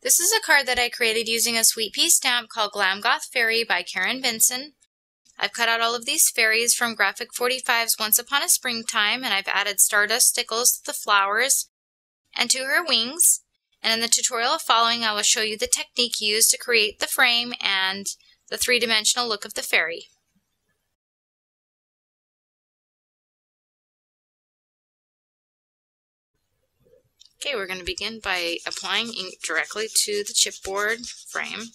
This is a card that I created using a Sweet Pea stamp called Glamgoth Fairy by Karen Vinson. I've cut out all of these fairies from Graphic 45's Once Upon a Springtime, and I've added stardust stickles to the flowers and to her wings. And in the tutorial following, I will show you the technique used to create the frame and the three-dimensional look of the fairy. Okay, we're going to begin by applying ink directly to the chipboard frame.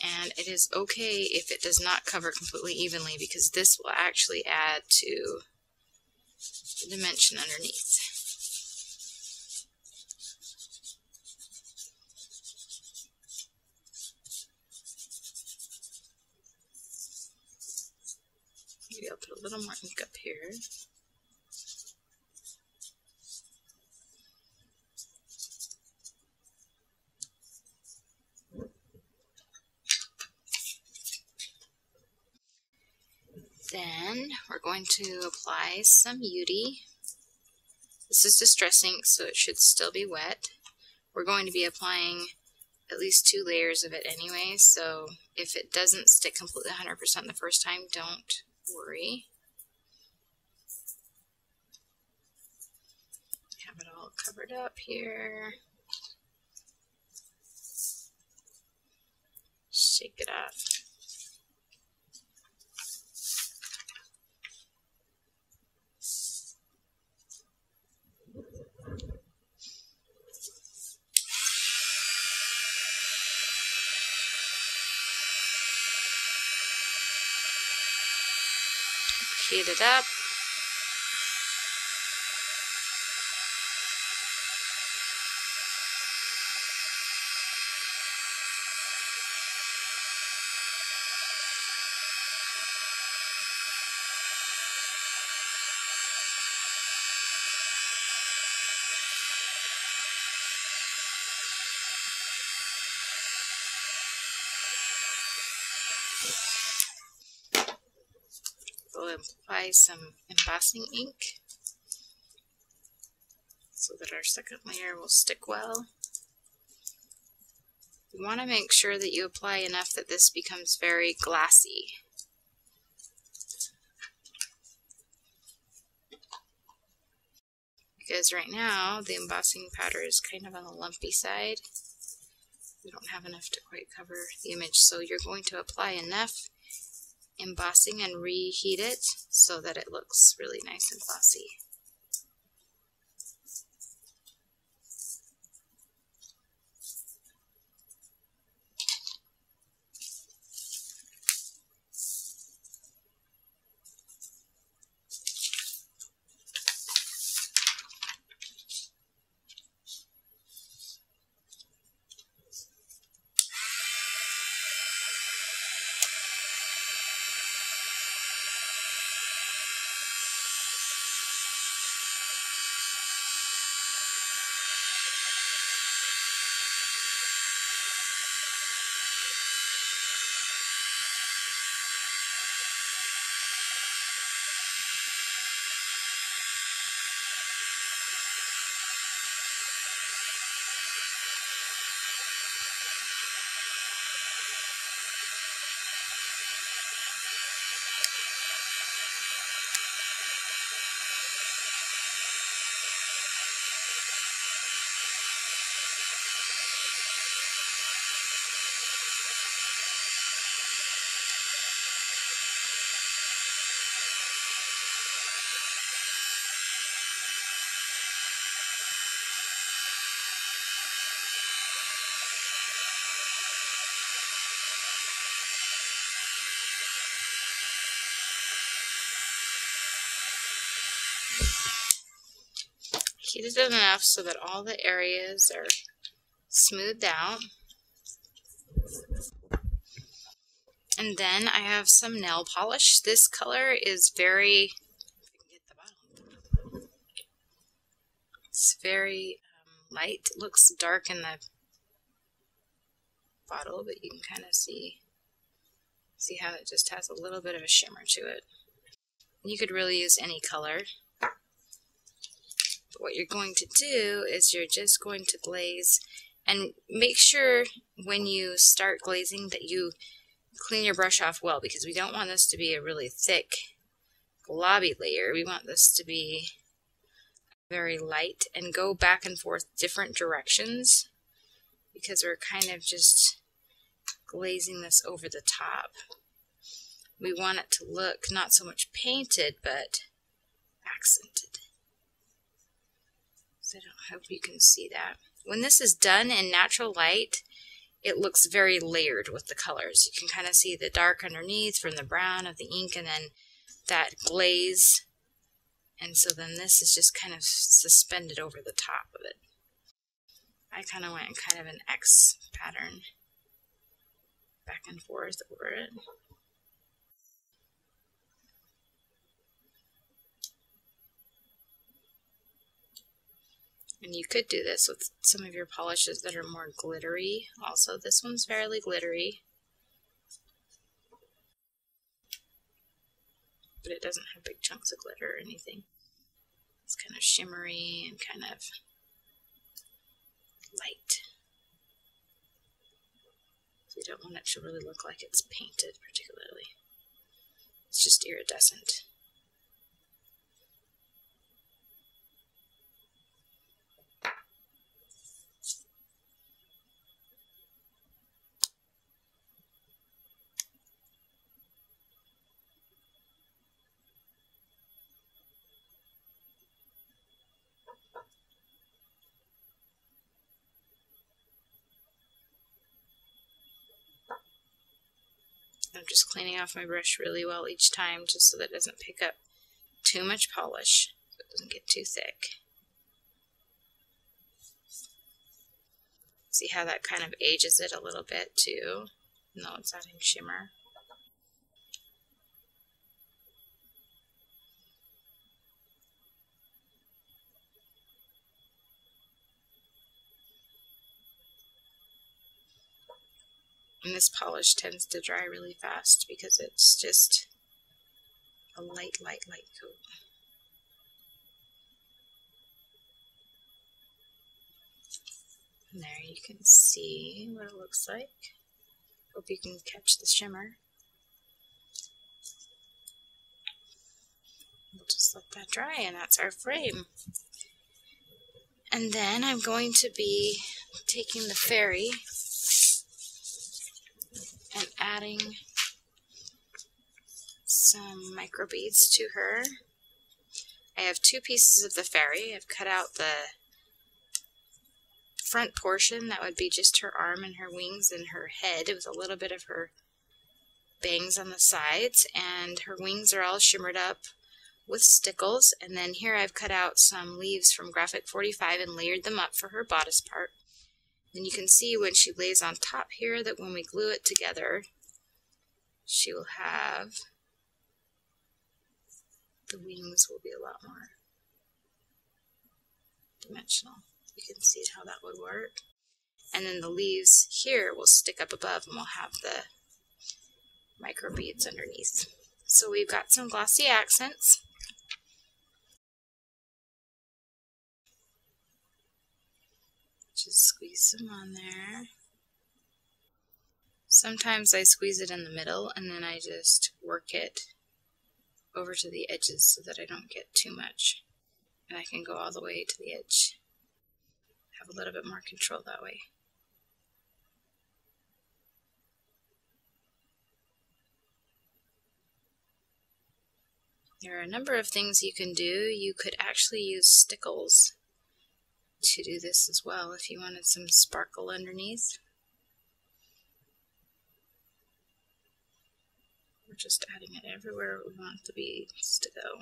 And it is okay if it does not cover completely evenly, because this will actually add to the dimension underneath. Maybe I'll put a little more ink up here. Then we're going to apply some UD. This is Distress ink, so it should still be wet. We're going to be applying at least 2 layers of it anyway, so if it doesn't stick completely 100% the first time, don't worry. Have it all covered up here. Shake it up. Heat it up. We'll apply some embossing ink so that our second layer will stick well. You want to make sure that you apply enough that this becomes very glassy. Because right now the embossing powder is kind of on the lumpy side. We don't have enough to quite cover the image, so you're going to apply enough embossing and reheat it so that it looks really nice and glossy. Heated it enough so that all the areas are smoothed out. And then I have some nail polish. This color is very, it's very light. It looks dark in the bottle, but you can kind of see how it just has a little bit of a shimmer to it. You could really use any color. what you're going to do is you're just going to glaze, and make sure when you start glazing that you clean your brush off well, because we don't want this to be a really thick globby layer. We want this to be very light and go back and forth different directions, because we're kind of just glazing this over the top. We want it to look not so much painted, but accented. So I hope you can see that. When this is done in natural light, it looks very layered with the colors. You can kind of see the dark underneath from the brown of the ink, and then that glaze. And so then this is just kind of suspended over the top of it. I kind of went kind of an X pattern back and forth over it. And you could do this with some of your polishes that are more glittery. Also, this one's fairly glittery, but it doesn't have big chunks of glitter or anything. It's kind of shimmery and kind of light. So you don't want it to really look like it's painted particularly. It's just iridescent. I'm just cleaning off my brush really well each time, just so that it doesn't pick up too much polish, so it doesn't get too thick. See how that kind of ages it a little bit too, even though it's adding shimmer. And this polish tends to dry really fast because it's just a light coat. And there you can see what it looks like. Hope you can catch the shimmer. We'll just let that dry, and that's our frame. And then I'm going to be taking the fairy and adding some micro beads to her. I have 2 pieces of the fairy. I've cut out the front portion, that would be just her arm and her wings and her head with a little bit of her bangs on the sides, and her wings are all shimmered up with stickles. And then here I've cut out some leaves from Graphic 45 and layered them up for her bodice part. And you can see when she lays on top here that when we glue it together, she will have, the wings will be a lot more dimensional. You can see how that would work. And then the leaves here will stick up above, and we'll have the micro beads underneath. So we've got some glossy accents. Just squeeze them on there. Sometimes I squeeze it in the middle, and then I just work it over to the edges so that I don't get too much. And I can go all the way to the edge. Have a little bit more control that way. There are a number of things you can do. You could actually use stickles to do this as well if you wanted some sparkle underneath. We're just adding it everywhere we want the beads to go.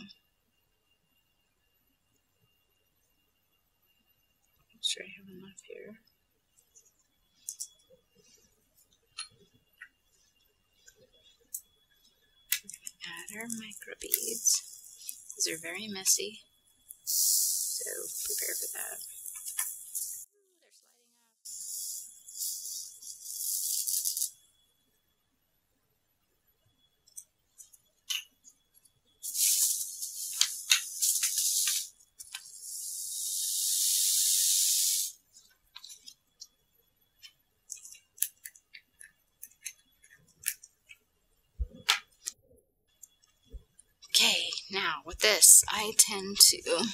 Make sure I have enough here. Add our micro beads. These are very messy, so prepare for that. They're sliding off. Now with this, I tend to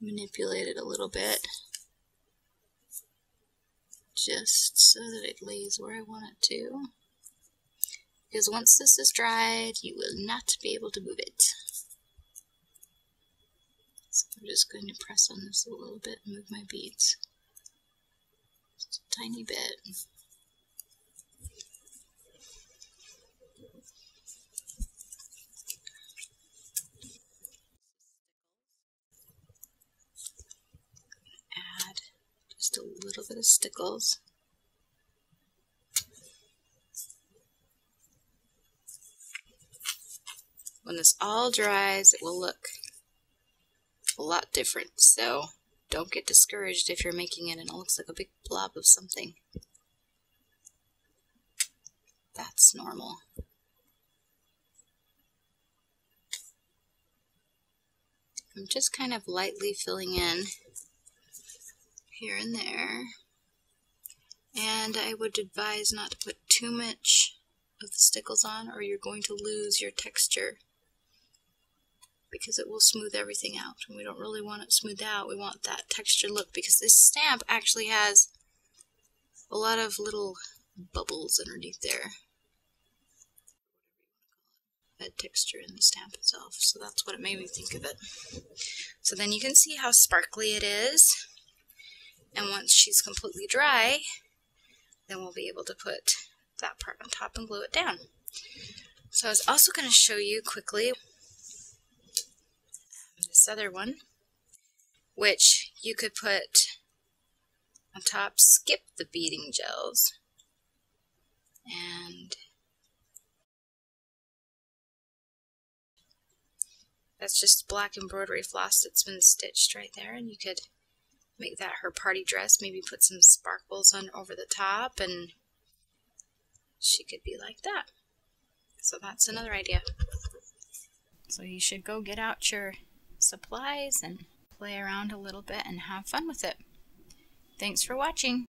manipulate it a little bit just so that it lays where I want it to. Because once this is dried, you will not be able to move it. So I'm just going to press on this a little bit and move my beads. Just a tiny bit. Add just a little bit of stickles. When this all dries, it will look a lot different, so don't get discouraged if you're making it and it looks like a big blob of something. That's normal. I'm just kind of lightly filling in here and there, and I would advise not to put too much of the stickles on or you're going to lose your texture, because it will smooth everything out, and we don't really want it smoothed out. We want that texture look, because this stamp actually has a lot of little bubbles underneath there. That texture in the stamp itself, so that's what it made me think of it. So then you can see how sparkly it is, and once she's completely dry, then we'll be able to put that part on top and glue it down. So I was also going to show you quickly this other one, which you could put on top, skip the beading gels, and that's just black embroidery floss that's been stitched right there, and you could make that her party dress, maybe put some sparkles on over the top, and she could be like that. So that's another idea. So you should go get out your supplies and play around a little bit and have fun with it. Thanks for watching.